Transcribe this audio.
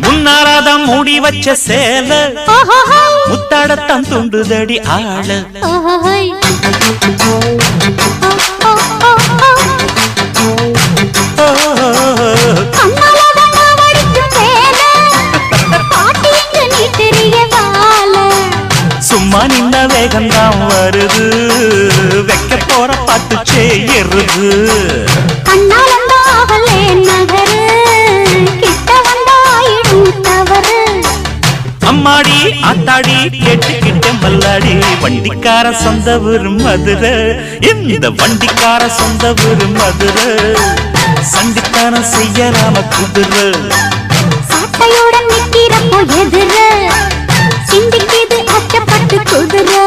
முன்னாராதான் மூடி வச்ச சேல முத்தாடத்தான் துண்டுதடி ஆள சும்மா நின்ன வேகம்தான் வருது வைக்க போற பாட்டு செய்யறது அம்மாடி ஆத்தாடி கேட்டுக்கிட்ட மல்லாடி வண்டிக்கார சொந்த ஊரு மதுரை இந்த வண்டிக்கார சொந்த ஊரு மதுரை சண்டித்தானம் செய்யலாம குதிரை சாட்டையுடன் நிற்கிறப்போ எதிர சிந்திக்குது அச்சப்பட்டு குதிரை